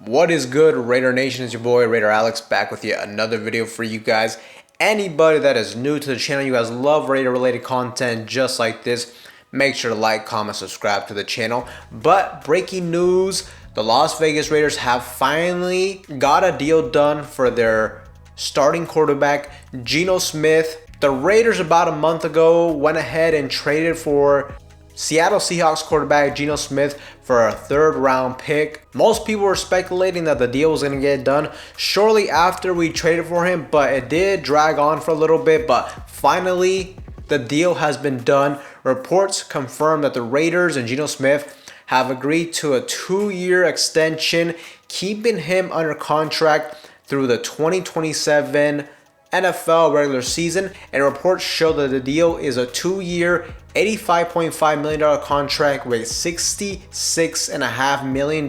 What is good, Raider Nation? It's your boy Raider Alex back with yet another video for you guys. Anybody that is new to the channel, you guys love Raider related content just like this, make sure to like, comment, subscribe to the channel. But breaking news, the Las Vegas Raiders have finally got a deal done for their starting quarterback, Geno Smith. The Raiders about a month ago went ahead and traded for Seattle Seahawks quarterback Geno Smith for a third-round pick. Most people were speculating that the deal was going to get done shortly after we traded for him, but it did drag on for a little bit. But finally, the deal has been done. Reports confirm that the Raiders and Geno Smith have agreed to a 2-year extension, keeping him under contract through the 2027 NFL regular season, and reports show that the deal is a 2-year, $85.5 million contract with $66.5 million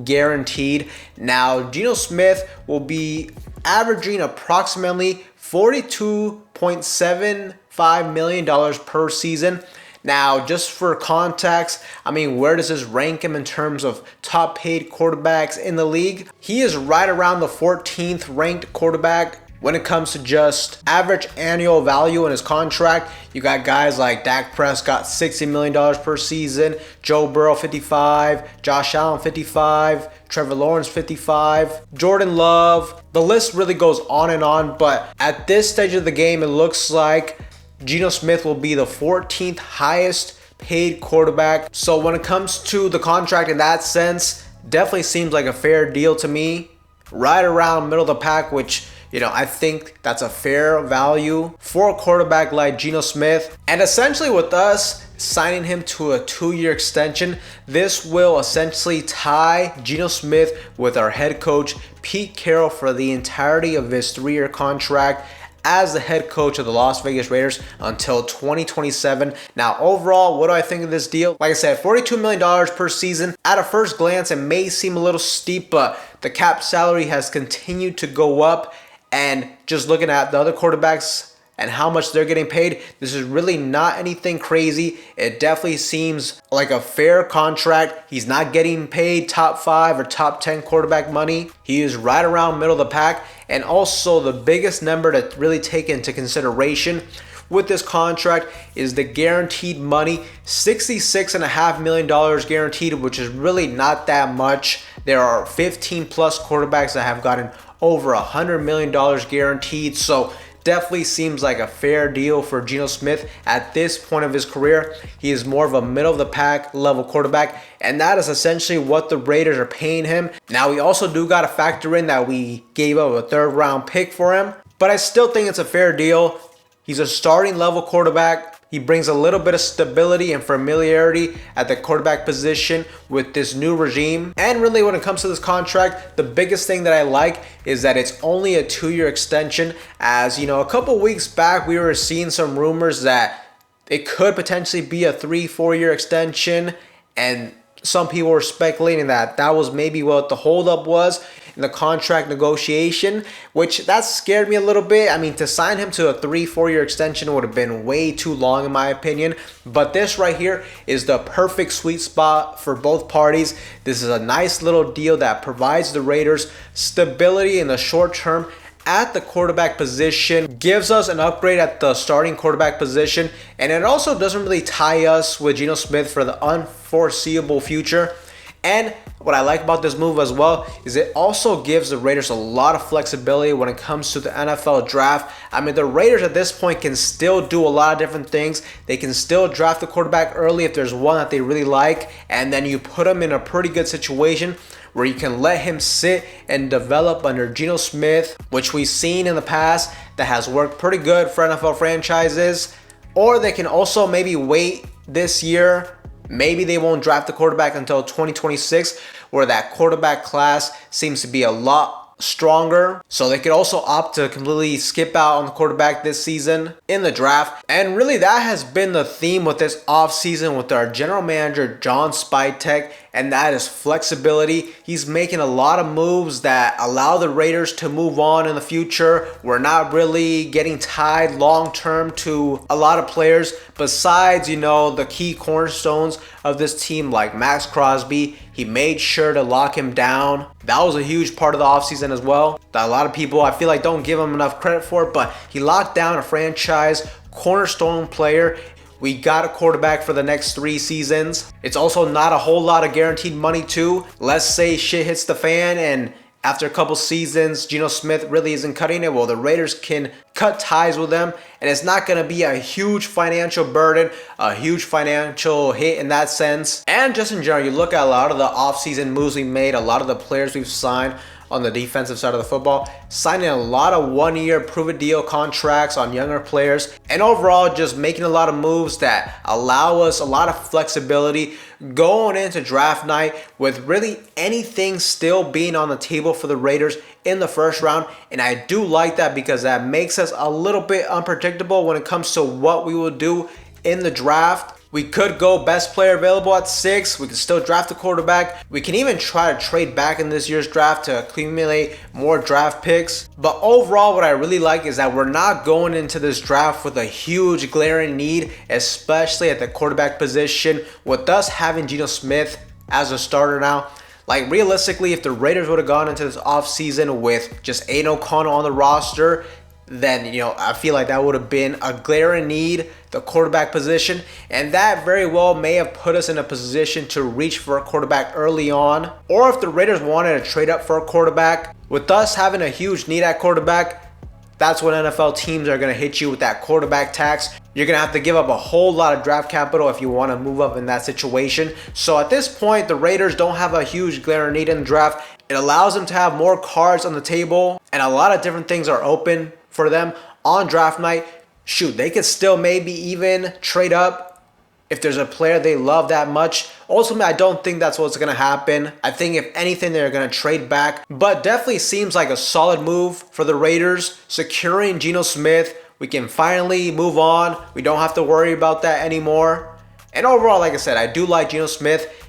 guaranteed. Now, Geno Smith will be averaging approximately $42.75 million per season. Now, just for context, where does this rank him in terms of top paid quarterbacks in the league? He is right around the 14th ranked quarterback. When it comes to just average annual value in his contract, you got guys like Dak Prescott, $60 million per season, Joe Burrow, 55, Josh Allen, 55, Trevor Lawrence, 55, Jordan Love. The list really goes on and on, but at this stage of the game, it looks like Geno Smith will be the 14th highest paid quarterback. So when it comes to the contract in that sense, definitely seems like a fair deal to me. Right around middle of the pack, which I think that's a fair value for a quarterback like Geno Smith. And essentially with us signing him to a 2-year extension, this will essentially tie Geno Smith with our head coach, Pete Carroll, for the entirety of his 3-year contract as the head coach of the Las Vegas Raiders until 2027. Now, overall, what do I think of this deal? Like I said, $42 million per season. At a first glance, it may seem a little steep, but the cap salary has continued to go up. And just looking at the other quarterbacks and how much they're getting paid, this is really not anything crazy. It definitely seems like a fair contract. He's not getting paid top 5 or top 10 quarterback money. He is right around middle of the pack. And also the biggest number to really take into consideration with this contract is the guaranteed money, $66.5 million guaranteed, which is really not that much. There are 15 plus quarterbacks that have gotten over $100 million guaranteed. So definitely seems like a fair deal for Geno Smith at this point of his career. He is more of a middle of the pack level quarterback, and that is essentially what the Raiders are paying him. Now, we also do got to factor in that we gave up a 3rd round pick for him, but I still think it's a fair deal. He's a starting level quarterback. He brings a little bit of stability and familiarity at the quarterback position with this new regime. And really, when it comes to this contract, the biggest thing that I like is that it's only a 2-year extension. As a couple weeks back, we were seeing some rumors that it could potentially be a 3-4 year extension, and some people were speculating that that was maybe what the holdup was in the contract negotiation, which that scared me a little bit. To sign him to a 3-4 year extension would have been way too long in my opinion. But this right here is the perfect sweet spot for both parties. This is a nice little deal that provides the Raiders stability in the short term at the quarterback position, gives us an upgrade at the starting quarterback position, and it also doesn't really tie us with Geno Smith for the unforeseeable future. And what I like about this move as well is it also gives the Raiders a lot of flexibility when it comes to the NFL draft. The Raiders at this point can still do a lot of different things. They can still draft the quarterback early if there's one that they really like, and then you put them in a pretty good situation where you can let him sit and develop under Geno Smith, which we've seen in the past that has worked pretty good for NFL franchises. Or they can also maybe wait this year. Maybe they won't draft the quarterback until 2026, where that quarterback class seems to be a lot stronger. So they could also opt to completely skip out on the quarterback this season in the draft. And really, that has been the theme with this offseason with our general manager, John Spytek, and that is flexibility. He's making a lot of moves that allow the Raiders to move on in the future. We're not really getting tied long term to a lot of players besides, the key cornerstones of this team like Max Crosby. He made sure to lock him down. That was a huge part of the offseason as well, that a lot of people I feel like don't give him enough credit for, but he locked down a franchise cornerstone player. We got a quarterback for the next 3 seasons. It's also not a whole lot of guaranteed money too. Let's say shit hits the fan and after a couple seasons, Geno Smith really isn't cutting it. Well, the Raiders can cut ties with them, and it's not going to be a huge financial burden, a huge financial hit in that sense. And just in general, you look at a lot of the offseason moves we made, a lot of the players we've signed on the defensive side of the football, signing a lot of 1-year prove-a-deal contracts on younger players, and overall just making a lot of moves that allow us a lot of flexibility going into draft night with really anything still being on the table for the Raiders in the first round. And I do like that because that makes us a little bit unpredictable when it comes to what we will do in the draft. We could go best player available at 6. We could still draft a quarterback. We can even try to trade back in this year's draft to accumulate more draft picks. But overall, what I really like is that we're not going into this draft with a huge glaring need, especially at the quarterback position, with us having Geno Smith as a starter now. Like realistically, if the Raiders would have gone into this offseason with just Aiden O'Connell on the roster, then I feel like that would have been a glaring need, the quarterback position, and that very well may have put us in a position to reach for a quarterback early on. Or if the Raiders wanted to trade up for a quarterback, with us having a huge need at quarterback, that's when NFL teams are going to hit you with that quarterback tax. You're going to have to give up a whole lot of draft capital if you want to move up in that situation. So at this point, the Raiders don't have a huge glaring need in the draft. It allows them to have more cards on the table, and a lot of different things are open for them on draft night. Shoot, they could still maybe even trade up if there's a player they love that much. Ultimately, I don't think that's what's going to happen. I think if anything, they're going to trade back. But definitely seems like a solid move for the Raiders. Securing Geno Smith, we can finally move on. We don't have to worry about that anymore. And overall, like I said, I do like Geno Smith.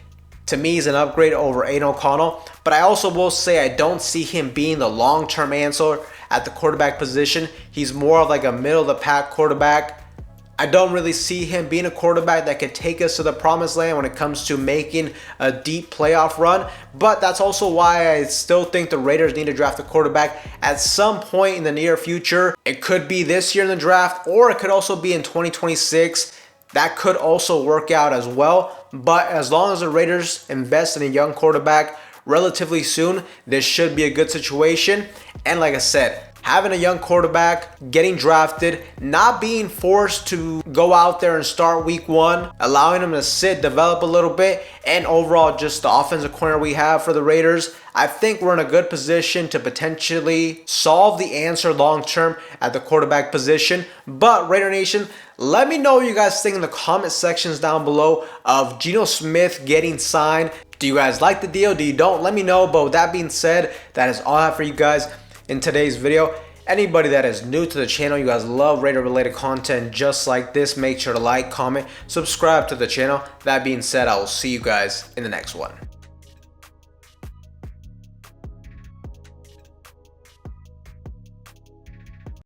To me, he's an upgrade over Aiden O'Connell. But I also will say I don't see him being the long-term answer at the quarterback position. He's more of like a middle-of-the-pack quarterback. I don't really see him being a quarterback that could take us to the promised land when it comes to making a deep playoff run. But that's also why I still think the Raiders need to draft a quarterback at some point in the near future. It could be this year in the draft, or it could also be in 2026. That could also work out as well. But as long as the Raiders invest in a young quarterback relatively soon, this should be a good situation. And like I said, having a young quarterback, getting drafted, not being forced to go out there and start week 1, allowing him to sit, develop a little bit, and overall just the offensive corner we have for the Raiders, I think we're in a good position to potentially solve the answer long term at the quarterback position. But Raider Nation, let me know what you guys think in the comment sections down below of Geno Smith getting signed. Do you guys like the deal? Do you don't? Let me know. But with that being said, that is all I have for you guys in today's video. Anybody that is new to the channel, you guys love Raider related content just like this, make sure to like, comment, subscribe to the channel. That being said, I will see you guys in the next one.